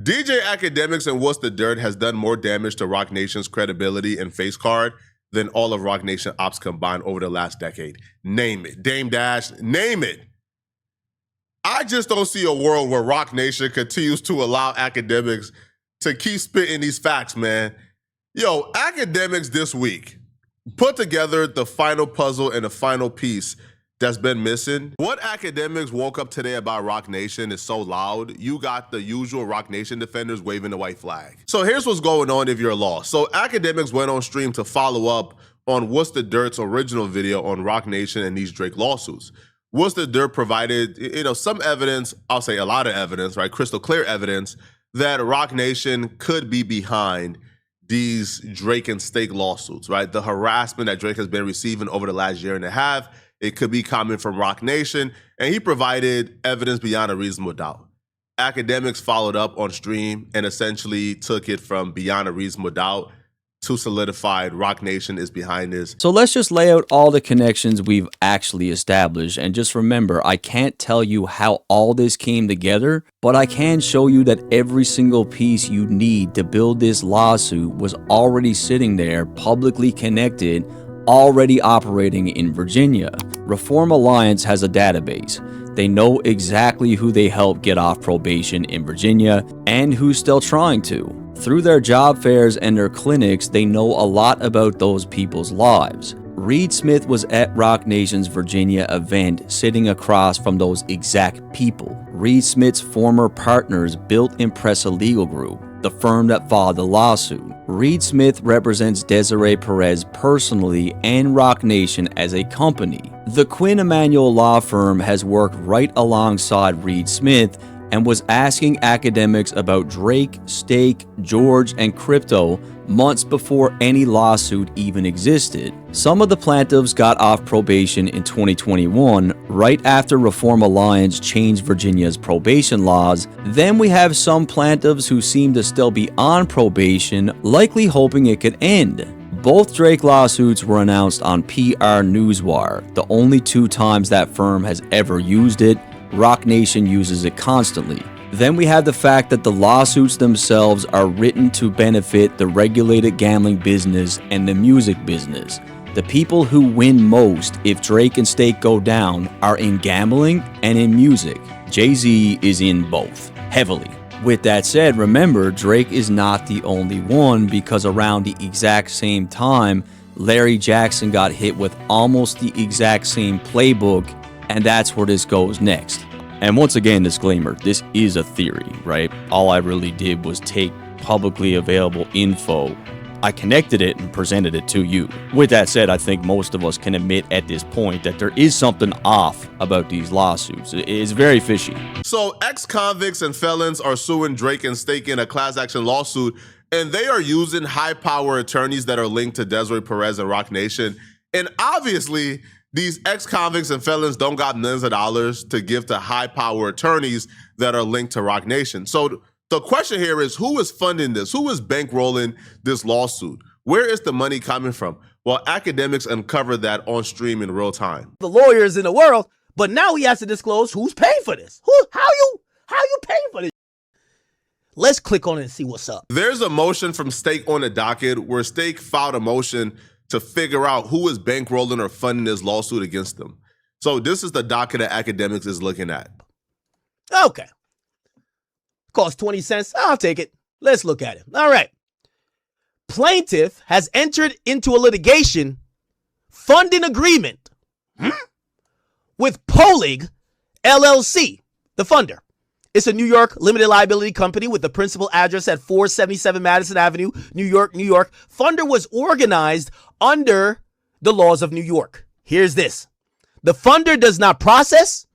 DJ Akademiks and What's the Dirt has done more damage to Roc Nation's credibility and face card than all of Roc Nation ops combined over the last decade. Name it. Dame Dash, name it. I just don't see a world where Roc Nation continues to allow Akademiks to keep spitting these facts, man. Yo, Akademiks this week put together the final puzzle and the final piece that's been missing. What Akademiks woke up today about Roc Nation is so loud, you got the usual Roc Nation defenders waving the white flag. So here's what's going on if you're lost. So Akademiks went on stream to follow up on What's the Dirt's original video on Roc Nation and these Drake lawsuits. What's the Dirt provided, some evidence, I'll say a lot of evidence, right? Crystal clear evidence that Roc Nation could be behind these Drake and Stake lawsuits, right? The harassment that Drake has been receiving over the last year and a half, it could be coming from Roc Nation, and he provided evidence beyond a reasonable doubt. Akademiks followed up on stream and essentially took it from beyond a reasonable doubt to solidified Roc Nation is behind this. So let's just lay out all the connections we've actually established. And just remember, I can't tell you how all this came together, but I can show you that every single piece you need to build this lawsuit was already sitting there, publicly connected, already operating in Virginia. Reform Alliance has a database. They know exactly who they helped get off probation in Virginia and who's still trying to. Through their job fairs and their clinics, they know a lot about those people's lives. Reed Smith was at Roc Nation's Virginia event sitting across from those exact people. Reed Smith's former partners built Impressa Legal Group, the firm that filed the lawsuit. Reed Smith represents Desiree Perez personally and Roc Nation as a company. The Quinn Emanuel law firm has worked right alongside Reed Smith and was asking Akademiks about Drake, Stake, George, and crypto months before any lawsuit even existed. Some of the plaintiffs got off probation in 2021, right after Reform Alliance changed Virginia's probation laws. Then we have some plaintiffs who seem to still be on probation, likely hoping it could end. Both Drake lawsuits were announced on PR Newswire, the only two times that firm has ever used it. Roc Nation uses it constantly. Then we have the fact that the lawsuits themselves are written to benefit the regulated gambling business and the music business. The people who win most if Drake and Stake go down are in gambling and in music. Jay-Z is in both, heavily. With that said, remember, Drake is not the only one, because around the exact same time, Larry Jackson got hit with almost the exact same playbook, and that's where this goes next. And once again, disclaimer, this is a theory, right? All I really did was take publicly available info. I connected it and presented it to you. With that said, I think most of us can admit at this point that there is something off about these lawsuits. It is very fishy. So ex-convicts and felons are suing Drake and Stake in a class action lawsuit, and they are using high-power attorneys that are linked to Desiree Perez and Roc Nation. And obviously, these ex-convicts and felons don't got millions of dollars to give to high-power attorneys that are linked to Roc Nation. So the question here is, who is funding this? Who is bankrolling this lawsuit? Where is the money coming from? Well, Akademiks uncovered that on stream in real time. The lawyers in the world, but now he has to disclose who's paying for this. How you paying for this? Let's click on it and see what's up. There's a motion from Stake on the docket where Stake filed a motion to figure out who is bankrolling or funding this lawsuit against them. So this is the docket that Akademiks is looking at. Okay. Cost 20 cents. I'll take it. Let's look at it. All right. Plaintiff has entered into a litigation funding agreement with Polig LLC, the funder. It's a New York limited liability company with the principal address at 477 Madison Avenue, New York, New York. Funder was organized under the laws of New York. Here's this. The funder does not process,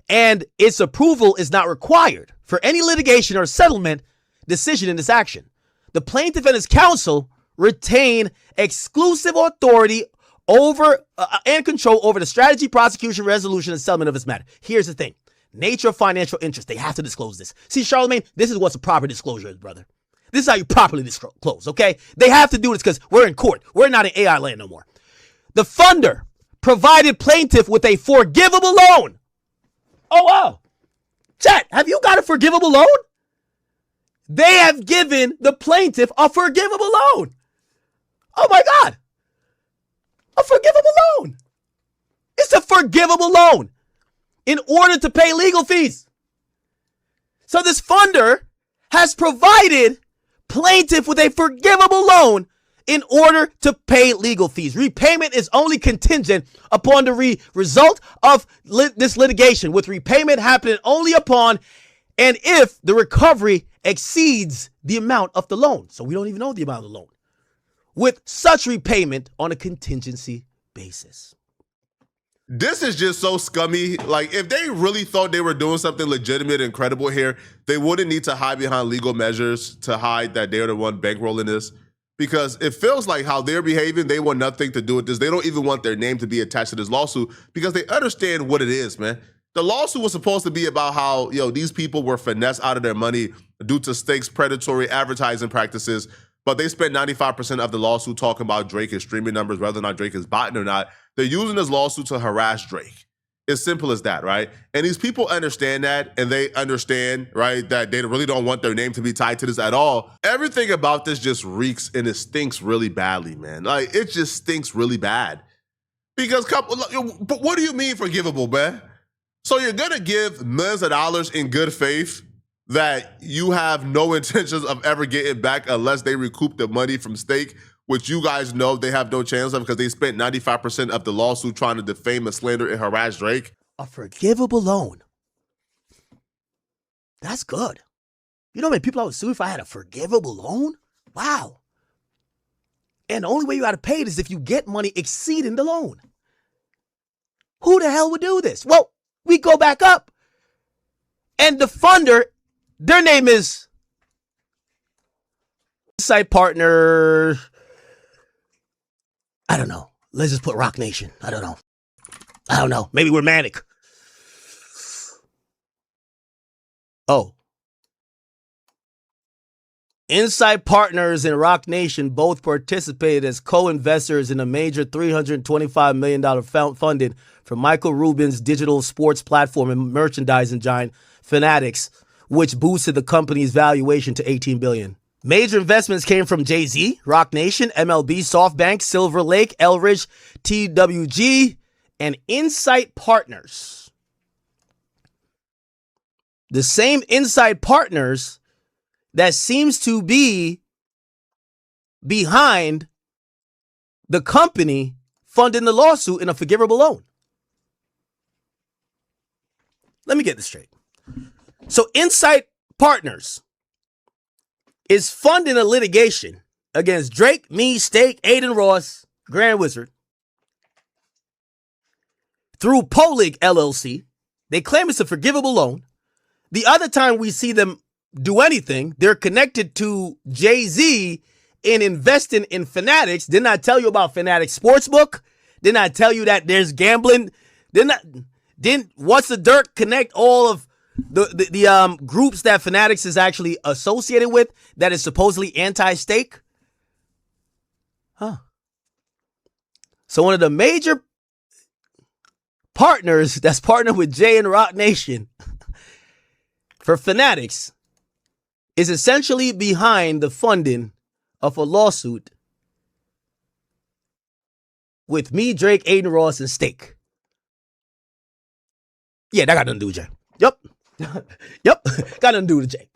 and its approval is not required for any litigation or settlement decision in this action. The plaintiff and his counsel retain exclusive authority over and control over the strategy, prosecution, resolution, and settlement of this matter. Here's the thing. Nature of financial interest. They have to disclose this. See, Charlemagne, this is what's a proper disclosure is, brother. This is how you properly disclose, okay? They have to do this because we're in court. We're not in AI land no more. The funder provided plaintiff with a forgivable loan. Oh, wow. Chat, have you got a forgivable loan? they have given the plaintiff a forgivable loan. Oh my God. A forgivable loan. It's a forgivable loan in order to pay legal fees. So this funder has provided plaintiff with a forgivable loan in order to pay legal fees. Repayment is only contingent upon the result of this litigation, with repayment happening only upon and if the recovery exceeds the amount of the loan. So we don't even know the amount of the loan. With such repayment on a contingency basis. This is just so scummy. Like, if they really thought they were doing something legitimate and credible here, they wouldn't need to hide behind legal measures to hide that they're the one bankrolling this. Because it feels like how they're behaving, they want nothing to do with this. They don't even want their name to be attached to this lawsuit because they understand what it is, man. The lawsuit was supposed to be about how, these people were finessed out of their money due to Stake's predatory advertising practices, but they spent 95% of the lawsuit talking about Drake's streaming numbers, whether or not Drake is botting or not. They're using this lawsuit to harass Drake. It's simple as that, right? And these people understand that, and they understand, right, that they really don't want their name to be tied to this at all. Everything about this just reeks and it stinks really badly, man. Like, it just stinks really bad. Because, but what do you mean forgivable, man? So you're gonna give millions of dollars in good faith that you have no intentions of ever getting back unless they recoup the money from Stake, which you guys know they have no chance of because they spent 95% of the lawsuit trying to defame and slander and harass Drake. A forgivable loan. That's good. You know how many people I would sue if I had a forgivable loan? Wow. And the only way you got to pay it is if you get money exceeding the loan. Who the hell would do this? Well, we go back up. And the funder, their name is Site Partner. I don't know. Let's just put Rock Nation. I don't know. Maybe we're Manic. Oh. Insight Partners and Rock Nation both participated as co-investors in a major $325 million funding from Michael Rubin's digital sports platform and merchandising giant Fanatics, which boosted the company's valuation to $18 billion. Major investments came from Jay-Z, Rock Nation, MLB, SoftBank, Silver Lake, Elridge, TWG, and Insight Partners. The same Insight Partners that seems to be behind the company funding the lawsuit in a forgivable loan. Let me get this straight. So Insight Partners is funding a litigation against Drake, me, Stake, Aiden Ross, Grand Wizard through Polig LLC. They claim it's a forgivable loan. The other time we see them do anything, they're connected to Jay-Z in investing in Fanatics. Didn't I tell you about Fanatics Sportsbook? Didn't I tell you that there's gambling? Didn't What's the Dirt connect all of the groups that Fanatics is actually associated with that is supposedly anti-Stake? Huh. So one of the major partners that's partnered with Jay and Rock Nation for Fanatics is essentially behind the funding of a lawsuit with me, Drake, Aiden Ross, and Stake. Yeah, that got nothing to do with Jay. Yep. Got nothing to do with Jay.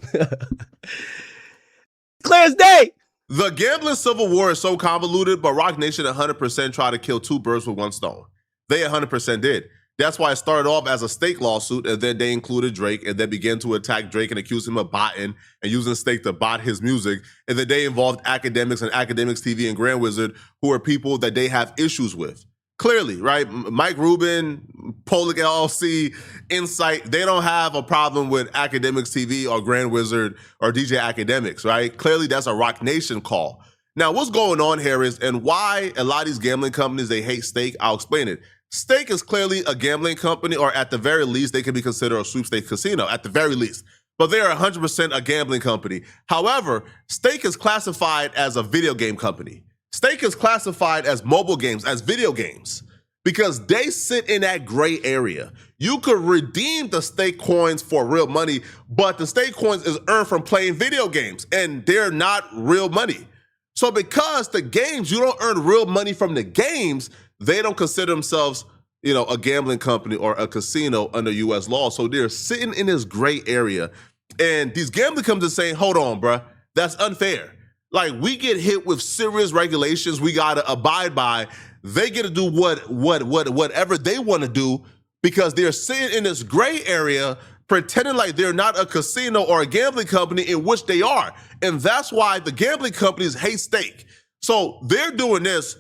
Clear as day. The gambling civil war is so convoluted, but Rock Nation 100% tried to kill two birds with one stone. They 100% did. That's why it started off as a Stake lawsuit, and then they included Drake, and then began to attack Drake and accuse him of botting and using Stake to bot his music. And then they involved Akademiks and Akademiks TV and Grand Wizard, who are people that they have issues with. Clearly, right? Mike Rubin, Polig LLC, Insight, they don't have a problem with Akademiks TV or Grand Wizard or DJ Akademiks, right? Clearly, that's a Rock Nation call. Now, what's going on here is, and why a lot of these gambling companies, they hate Stake, I'll explain it. Stake is clearly a gambling company, or at the very least, they can be considered a sweepstakes casino, at the very least. But they are 100% a gambling company. However, Stake is classified as a video game company. Stake is classified as mobile games, as video games. because they sit in that gray area. You could redeem the stake coins for real money, but the stake coins is earned from playing video games, and they're not real money. So because the games, you don't earn real money from the games, they don't consider themselves, a gambling company or a casino under U.S. law. So they're sitting in this gray area. And these gambling companies are saying, hold on, bruh, that's unfair. Like, we get hit with serious regulations we got to abide by. They get to do whatever they want to do because they're sitting in this gray area pretending like they're not a casino or a gambling company, in which they are. And that's why the gambling companies hate stake. So they're doing this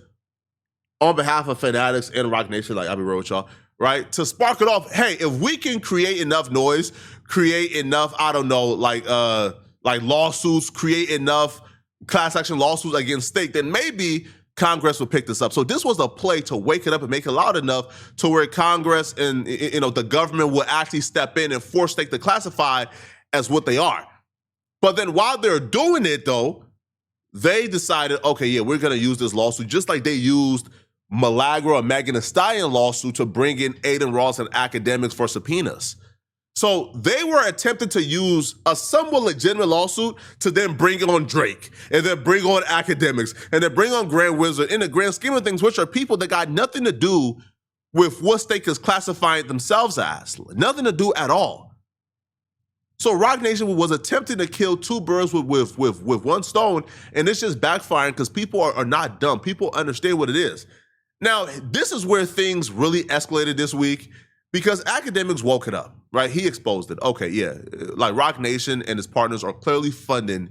on behalf of Fanatics and Rock Nation, like I'll be real with y'all, right? To spark it off, hey, if we can create enough noise, create enough, like lawsuits, create enough class action lawsuits against stake, then maybe Congress will pick this up. So this was a play to wake it up and make it loud enough to where Congress and the government will actually step in and force stake to classify as what they are. But then while they're doing it, though, they decided, okay, yeah, we're going to use this lawsuit just like they used Milagro or Megan Thee Stallion lawsuit to bring in Aiden Ross and Akademiks for subpoenas. So they were attempting to use a somewhat legitimate lawsuit to then bring on Drake and then bring on Akademiks and then bring on Grand Wizard in the grand scheme of things, which are people that got nothing to do with what stake is classifying themselves as. Nothing to do at all. So Rock Nation was attempting to kill two birds with one stone, and it's just backfiring because people are not dumb. People understand what it is. Now, this is where things really escalated this week because Akademiks woke it up, right? He exposed it. Okay, yeah, like Rock Nation and his partners are clearly funding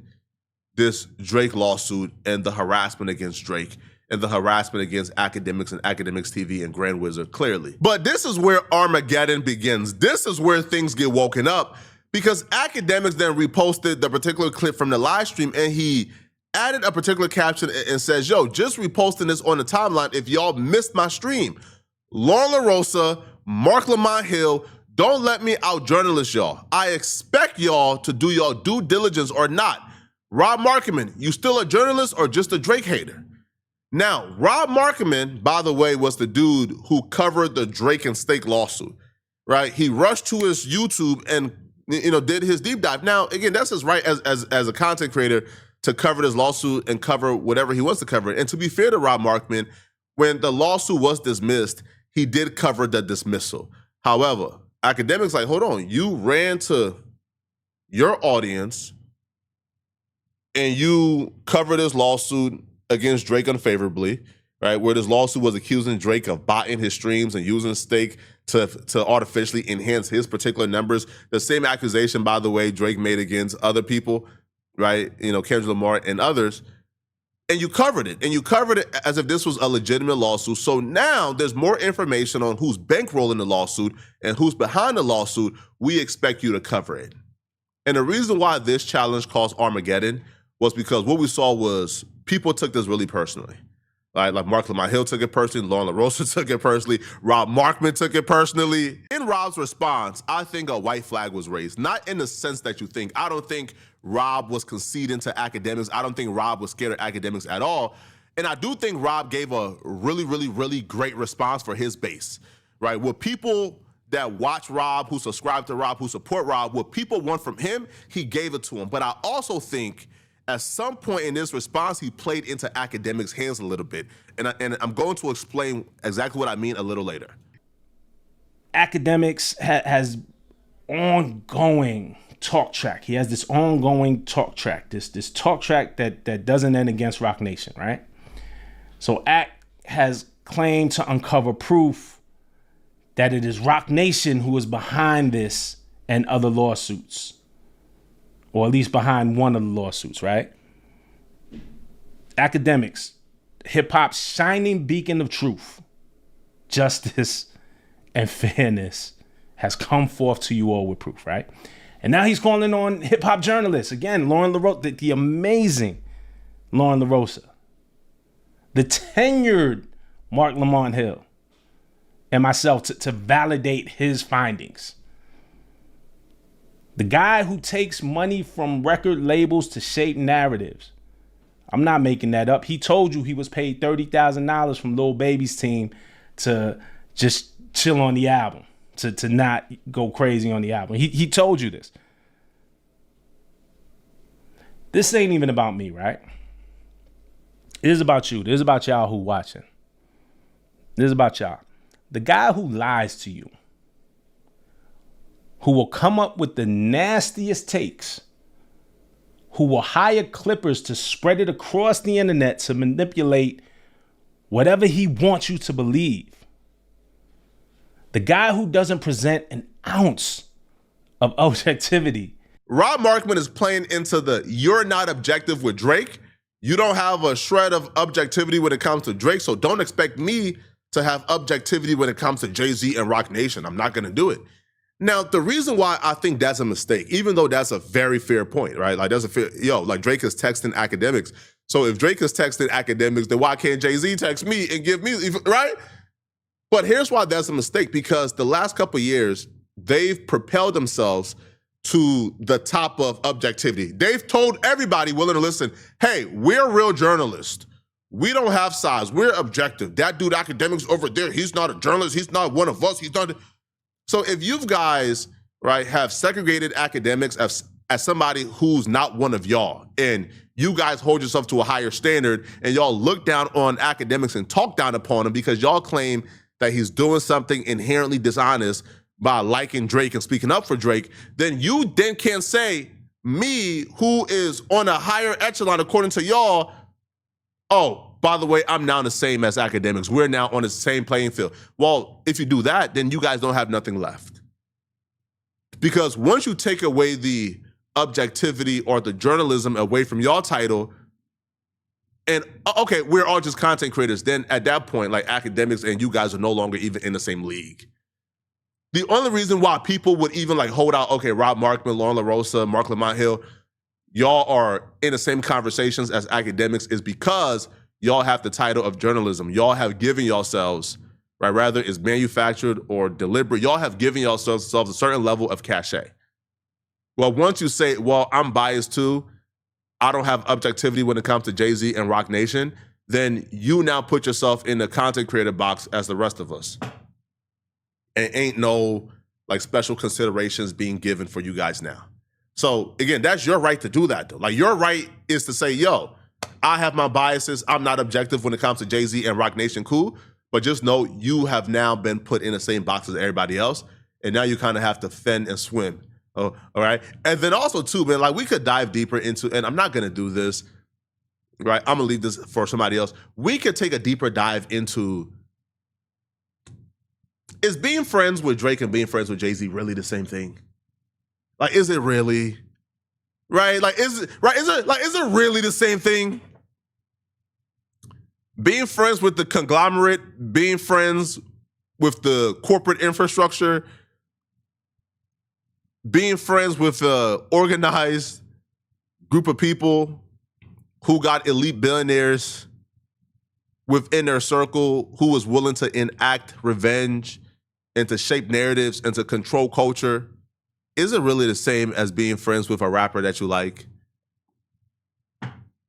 this Drake lawsuit and the harassment against Drake and the harassment against Akademiks and Akademiks TV and Grand Wizard, clearly. But this is where Armageddon begins. This is where things get woken up because Akademiks then reposted the particular clip from the live stream and he added a particular caption and says, yo, just reposting this on the timeline if y'all missed my stream. Lauren LaRosa, Mark Lamont Hill, don't let me out journalist y'all. I expect y'all to do y'all due diligence or not. Rob Markman, you still a journalist or just a Drake hater? Now, Rob Markman, by the way, was the dude who covered the Drake and Stake lawsuit, right? He rushed to his YouTube and did his deep dive. Now, again, that's his right as a content creator to cover this lawsuit and cover whatever he wants to cover. And to be fair to Rob Markman, when the lawsuit was dismissed, he did cover the dismissal. However, Akademiks like, hold on, you ran to your audience and you covered this lawsuit against Drake unfavorably, right? Where this lawsuit was accusing Drake of botting his streams and using stake to artificially enhance his particular numbers. The same accusation, by the way, Drake made against other people, right? Kendrick Lamar and others. And you covered it. And you covered it as if this was a legitimate lawsuit. So now there's more information on who's bankrolling the lawsuit and who's behind the lawsuit. We expect you to cover it. And the reason why this challenge caused Armageddon was because what we saw was people took this really personally. Like Mark Lamont Hill took it personally, Lauren LaRosa took it personally, Rob Markman took it personally. In Rob's response, I think a white flag was raised. Not in the sense that you think. I don't think Rob was conceding to Akademiks. I don't think Rob was scared of Akademiks at all. And I do think Rob gave a really, really, really great response for his base, right? What people that watch Rob, who subscribe to Rob, who support Rob, what people want from him, he gave it to him. But I also think at some point in this response, he played into Akademiks' hands a little bit. And I'm going to explain exactly what I mean a little later. Akademiks has ongoing talk track. He has this ongoing talk track, this talk track that doesn't end against Rock Nation, right? So Ak has claimed to uncover proof that it is Rock Nation who is behind this and other lawsuits. Or at least behind one of the lawsuits, right? Akademiks, hip-hop's shining beacon of truth, justice, and fairness has come forth to you all with proof, right? And now he's calling on hip-hop journalists. Again, Lauren LaRosa, the amazing Lauren LaRosa, the tenured Mark Lamont Hill, and myself to validate his findings. The guy who takes money from record labels to shape narratives. I'm not making that up. He told you he was paid $30,000 from Lil Baby's team to just chill on the album, to not go crazy on the album. He told you this. This ain't even about me, right? It is about you. This is about y'all who watching. This is about y'all. The guy who lies to you, who will come up with the nastiest takes, who will hire clippers to spread it across the internet to manipulate whatever he wants you to believe. The guy who doesn't present an ounce of objectivity. Rob Markman is playing into the you're not objective with Drake. You don't have a shred of objectivity when it comes to Drake, so don't expect me to have objectivity when it comes to Jay-Z and Roc Nation. I'm not going to do it. Now, the reason why I think that's a mistake, even though that's a very fair point, right? Like, that's a fair, like Drake is texting Akademiks. So if Drake is texting Akademiks, then why can't Jay-Z text me and give me, right? But here's why that's a mistake, because the last couple of years, they've propelled themselves to the top of objectivity. They've told everybody willing to listen, hey, we're real journalists. We don't have sides. We're objective. That dude Akademiks over there, he's not a journalist. He's not one of us. He's not. So if you guys, right, have segregated Akademiks as somebody who's not one of y'all, and you guys hold yourself to a higher standard, and y'all look down on Akademiks and talk down upon him because y'all claim that he's doing something inherently dishonest by liking Drake and speaking up for Drake, then you then can't say, me, who is on a higher echelon according to y'all, oh, by the way, I'm now the same as Akademiks. We're now on the same playing field. Well, if you do that, then you guys don't have nothing left. Because once you take away the objectivity or the journalism away from your title, and okay, we're all just content creators, then at that point, like Akademiks and you guys are no longer even in the same league. The only reason why people would even like hold out, okay, Rob Markman, Lauren LaRosa, Mark Lamont Hill, y'all are in the same conversations as Akademiks is because y'all have the title of journalism. Y'all have given yourselves, right, rather it's manufactured or deliberate, y'all have given yourselves a certain level of cachet. Well, once you say, well, I'm biased too, I don't have objectivity when it comes to Jay-Z and Roc Nation, then you now put yourself in the content creator box as the rest of us. And ain't no like special considerations being given for you guys now. So again, that's your right to do that though. Like your right is to say, yo, I have my biases. I'm not objective when it comes to Jay-Z and Roc Nation, cool. But just know you have now been put in the same box as everybody else. And now you kind of have to fend and swim. Oh, all right. And then also too, man, like we could dive deeper into, and I'm not going to do this, right? I'm going to leave this for somebody else. We could take a deeper dive into, is being friends with Drake and being friends with Jay-Z really the same thing? Like, is it really? Right? Like, is it really the same thing? Being friends with the conglomerate, being friends with the corporate infrastructure, being friends with an organized group of people who got elite billionaires within their circle who was willing to enact revenge and to shape narratives and to control culture, is it really the same as being friends with a rapper that you like?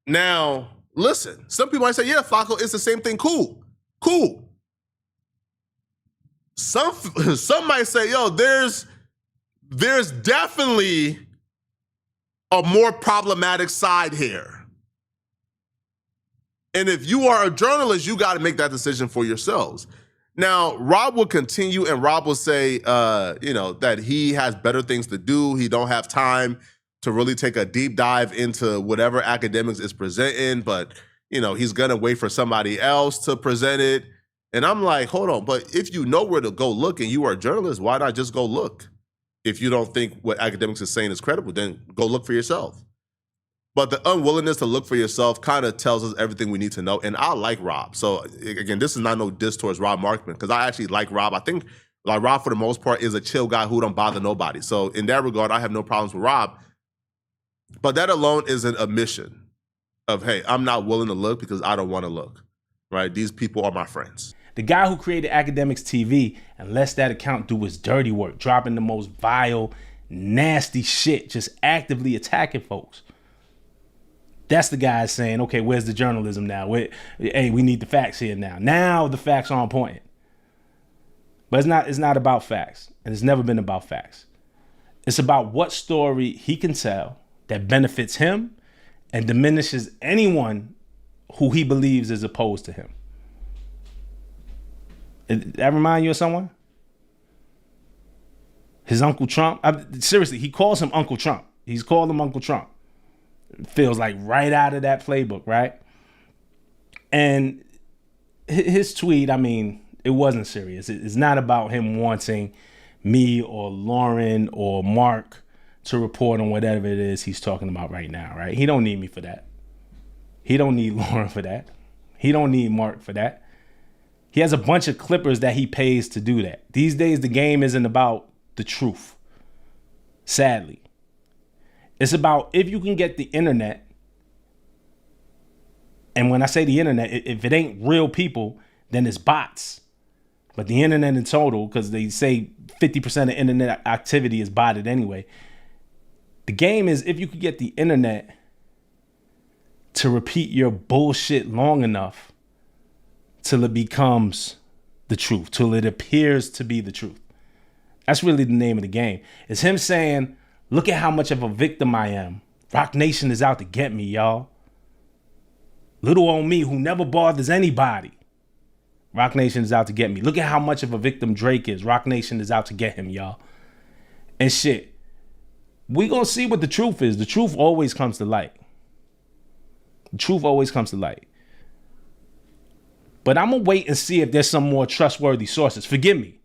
Now, listen, some people might say, yeah, Flacco, it's the same thing. Cool. Some might say, yo, there's definitely a more problematic side here. And if you are a journalist, you got to make that decision for yourselves. Now, Rob will continue and Rob will say, that he has better things to do. He don't have time to really take a deep dive into whatever Akademiks is presenting, but, he's going to wait for somebody else to present it. And I'm like, hold on, but if you know where to go look and you are a journalist, why not just go look? If you don't think what Akademiks is saying is credible, then go look for yourself. But the unwillingness to look for yourself kind of tells us everything we need to know. And I like Rob. So again, this is not no diss towards Rob Markman, because I actually like Rob. I think like Rob, for the most part, is a chill guy who don't bother nobody. So in that regard, I have no problems with Rob. But that alone is an admission of, hey, I'm not willing to look because I don't want to look, right? These people are my friends. The guy who created Akademiks TV and lets that account do his dirty work, dropping the most vile, nasty shit, just actively attacking folks. That's the guy saying, okay, where's the journalism now? Hey, we need the facts here now. Now the facts are on point. But it's not about facts, and it's never been about facts. It's about what story he can tell that benefits him and diminishes anyone who he believes is opposed to him. That remind you of someone? His Uncle Trump. Seriously, he calls him Uncle Trump. He's called him Uncle Trump. It feels like right out of that playbook, right? And his tweet, I mean, it wasn't serious. It's not about him wanting me or Lauren or Mark to report on whatever it is he's talking about right now, right? He don't need me for that. He don't need Lauren for that. He don't need Mark for that. He has a bunch of clippers that he pays to do that. These days, the game isn't about the truth. Sadly. It's about if you can get the internet. And when I say the internet, if it ain't real people, then it's bots. But the internet in total, because they say 50% of internet activity is botted anyway. The game is if you could get the internet to repeat your bullshit long enough till it becomes the truth, till it appears to be the truth. That's really the name of the game. It's him saying, look at how much of a victim I am. Rock Nation is out to get me, y'all. Little old me who never bothers anybody. Rock Nation is out to get me. Look at how much of a victim Drake is. Rock Nation is out to get him, y'all. And shit. We gonna see what the truth is. The truth always comes to light. The truth always comes to light. But I'm gonna wait and see if there's some more trustworthy sources. Forgive me.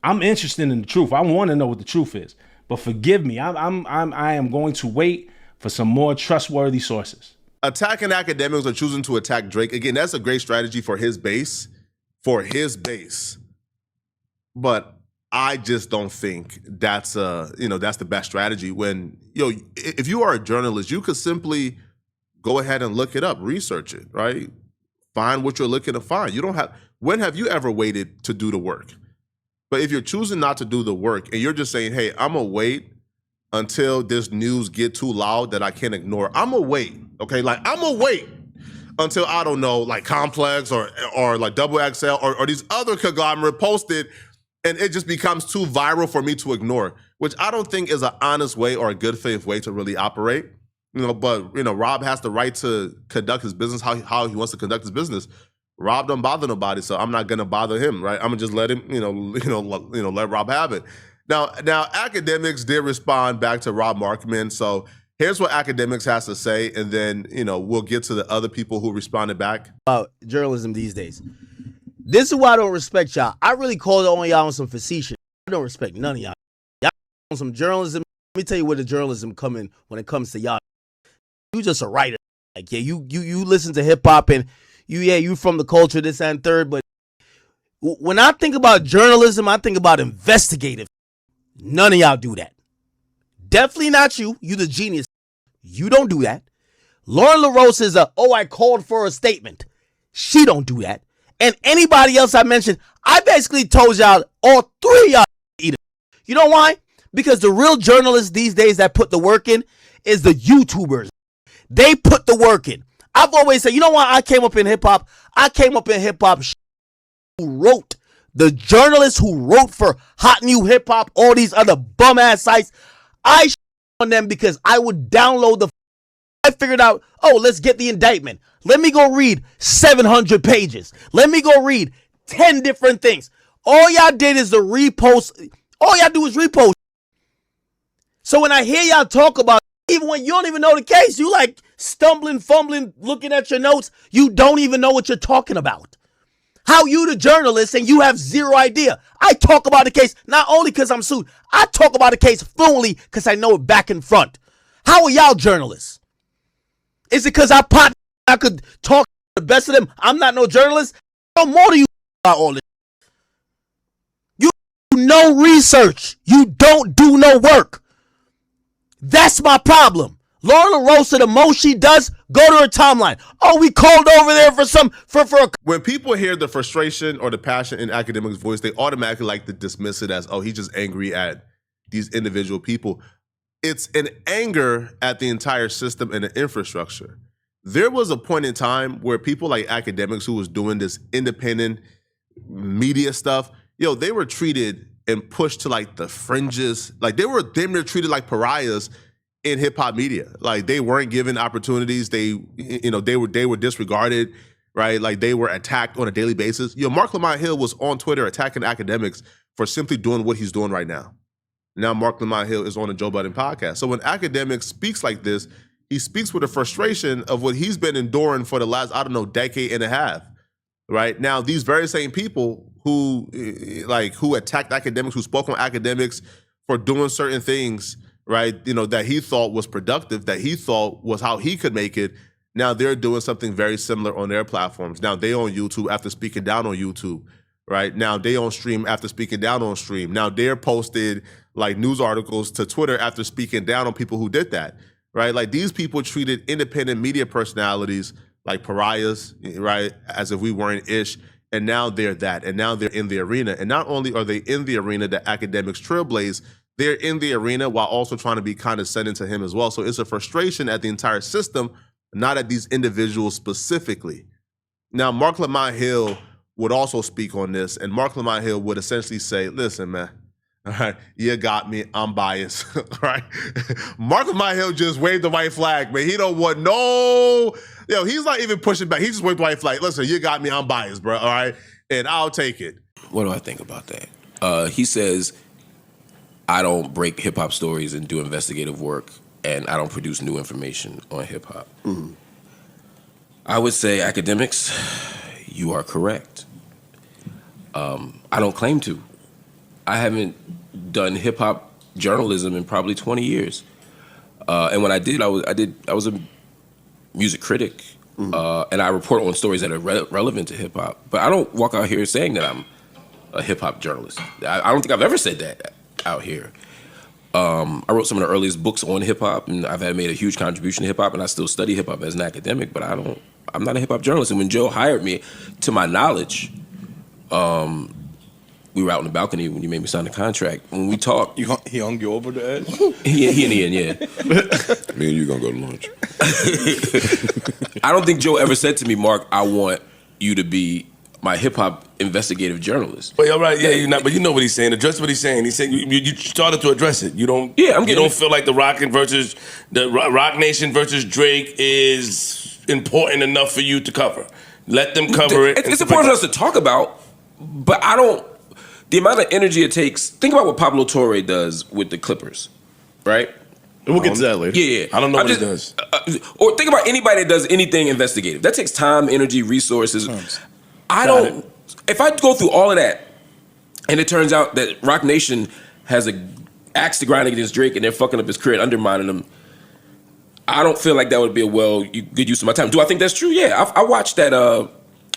I'm interested in the truth. I want to know what the truth is. But forgive me. I am going to wait for some more trustworthy sources. Attacking academics or choosing to attack Drake, again, that's a great strategy for his base. But I just don't think that's that's the best strategy. When, if you are a journalist, you could simply go ahead and look it up, research it, right? Find what you're looking to find. When have you ever waited to do the work? But if you're choosing not to do the work and you're just saying, hey, I'm gonna wait until this news get too loud that I can't ignore. I'm gonna wait, okay? Like, I'm gonna wait until, I don't know, like Complex or like Double XL or these other conglomerate posted and it just becomes too viral for me to ignore, which I don't think is an honest way or a good faith way to really operate. But Rob has the right to conduct his business how he wants to conduct his business. Rob don't bother nobody, so I'm not gonna bother him, right? I'm gonna just let him, let Rob have it. Now, Akademiks did respond back to Rob Markman. So here's what Akademiks has to say, and then we'll get to the other people who responded back about journalism these days. This is why I don't respect y'all. I really called on y'all on some facetious. I don't respect none of y'all. Y'all on some journalism. Let me tell you where the journalism come in when it comes to y'all. You just a writer. Like, yeah, you listen to hip hop and you from the culture, this and third. But when I think about journalism, I think about investigative. None of y'all do that. Definitely not you. You the genius. You don't do that. Lauren LaRose is I called for a statement. She don't do that. And anybody else I mentioned, I basically told y'all, all three of y'all eat it. You know why? Because the real journalists these days that put the work in is the YouTubers. They put the work in. I've always said, you know why I came up in hip hop? I came up in hip hop who wrote. The journalists who wrote for Hot New Hip Hop, all these other bum ass sites, I on them because I would download I figured out, let's get the indictment. Let me go read 700 pages. Let me go read 10 different things. All y'all did is the repost. All y'all do is repost. So when I hear y'all talk about, even when you don't even know the case, you like stumbling, fumbling, looking at your notes. You don't even know what you're talking about. How you the journalist and you have zero idea? I talk about the case not only because I'm sued. I talk about the case fluently because I know it back and front. How are y'all journalists? Is it because I could talk the best of them? I'm not no journalist. No more do you about all this. You do no research. You don't do no work. That's my problem. Laura LaRosa, the most she does, go to her timeline. We called over there for a... When people hear the frustration or the passion in Akademiks' voice, they automatically like to dismiss it as, he's just angry at these individual people. It's an anger at the entire system and the infrastructure. There was a point in time where people like Akademiks who was doing this independent media stuff, yo, they were treated and pushed to like the fringes. Like they were damn near treated like pariahs in hip hop media. Like they weren't given opportunities. They were disregarded, right? Like they were attacked on a daily basis. Yo, Mark Lamont Hill was on Twitter attacking Akademiks for simply doing what he's doing right now. Now Mark Lamont Hill is on the Joe Budden podcast. So when Akademiks speaks like this, he speaks with a frustration of what he's been enduring for the last, decade and a half, right? Now, these very same people who attacked Akademiks, who spoke on Akademiks for doing certain things, right, that he thought was productive, that he thought was how he could make it, now they're doing something very similar on their platforms. Now they on YouTube after speaking down on YouTube, right? Now they on stream after speaking down on stream. Now they're posted like news articles to Twitter after speaking down on people who did that. Right, like these people treated independent media personalities like pariahs, right, as if we weren't ish, and now they're that, and now they're in the arena. And not only are they in the arena that Akademiks trailblaze, they're in the arena while also trying to be condescending to him as well. So it's a frustration at the entire system, not at these individuals specifically. Now, Mark Lamont Hill would also speak on this, and Mark Lamont Hill would essentially say, listen, man, all right, you got me. I'm biased, right? Mark Lamont Hill just waved the white flag, man. He don't want he's not even pushing back. He just waved the white flag. Listen, you got me. I'm biased, bro. All right, and I'll take it. What do I think about that? He says, I don't break hip hop stories and do investigative work, and I don't produce new information on hip hop. Mm-hmm. I would say, Akademiks, you are correct. I don't claim to. I haven't done hip hop journalism in probably 20 years, and when I did, I was a music critic, and I report on stories that are relevant to hip hop. But I don't walk out here saying that I'm a hip hop journalist. I don't think I've ever said that out here. I wrote some of the earliest books on hip hop, and I've made a huge contribution to hip hop, and I still study hip hop as an academic. But I'm not a hip hop journalist. And when Joe hired me, to my knowledge, we were out on the balcony when you made me sign the contract. When we talked, he hung you over the edge. he in the end, yeah. Me and you gonna go to lunch. I don't think Joe ever said to me, Mark, I want you to be my hip hop investigative journalist. But you're right, yeah, you're not. But you know what he's saying. Address what he's saying. He's saying you started to address it. You don't. Yeah, you don't feel like the Rock Nation versus Drake is important enough for you to cover. Let them cover it. It's important for us to talk about, but I don't. The amount of energy it takes. Think about what Pablo Torre does with the Clippers, right? We'll get to that later. Yeah. I don't know what he does. Or think about anybody that does anything investigative. That takes time, energy, resources. If I go through all of that, and it turns out that Rock Nation has a axe to grind against Drake and they're fucking up his career and undermining him, I don't feel like that would be a good use of my time. Do I think that's true? Yeah. I watched that.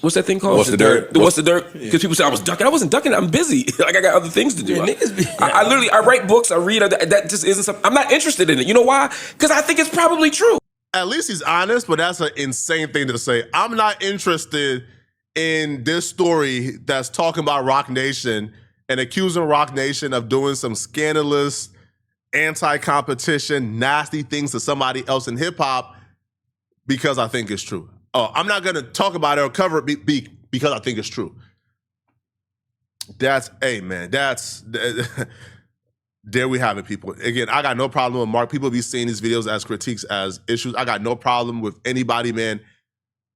What's that thing called? What's the Dirt? What's the Dirt? Because people say I was ducking. I wasn't ducking. I'm busy. Like I got other things to do. I write books. I read. That just isn't something. I'm not interested in it. You know why? Because I think it's probably true. At least he's honest, but that's an insane thing to say. I'm not interested in this story that's talking about Rock Nation and accusing Rock Nation of doing some scandalous, anti-competition, nasty things to somebody else in hip hop because I think it's true. Oh, I'm not going to talk about it or cover it because I think it's true. There we have it, people. Again, I got no problem with Mark. People be seeing these videos as critiques, as issues. I got no problem with anybody, man.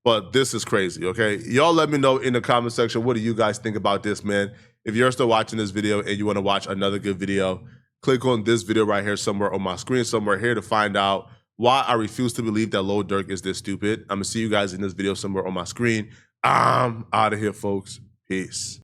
But this is crazy, okay? Y'all let me know in the comment section, what do you guys think about this, man? If you're still watching this video and you want to watch another good video, click on this video right here somewhere on my screen, somewhere here to find out why I refuse to believe that Lil Durk is this stupid. I'm going to see you guys in this video somewhere on my screen. I'm out of here, folks. Peace.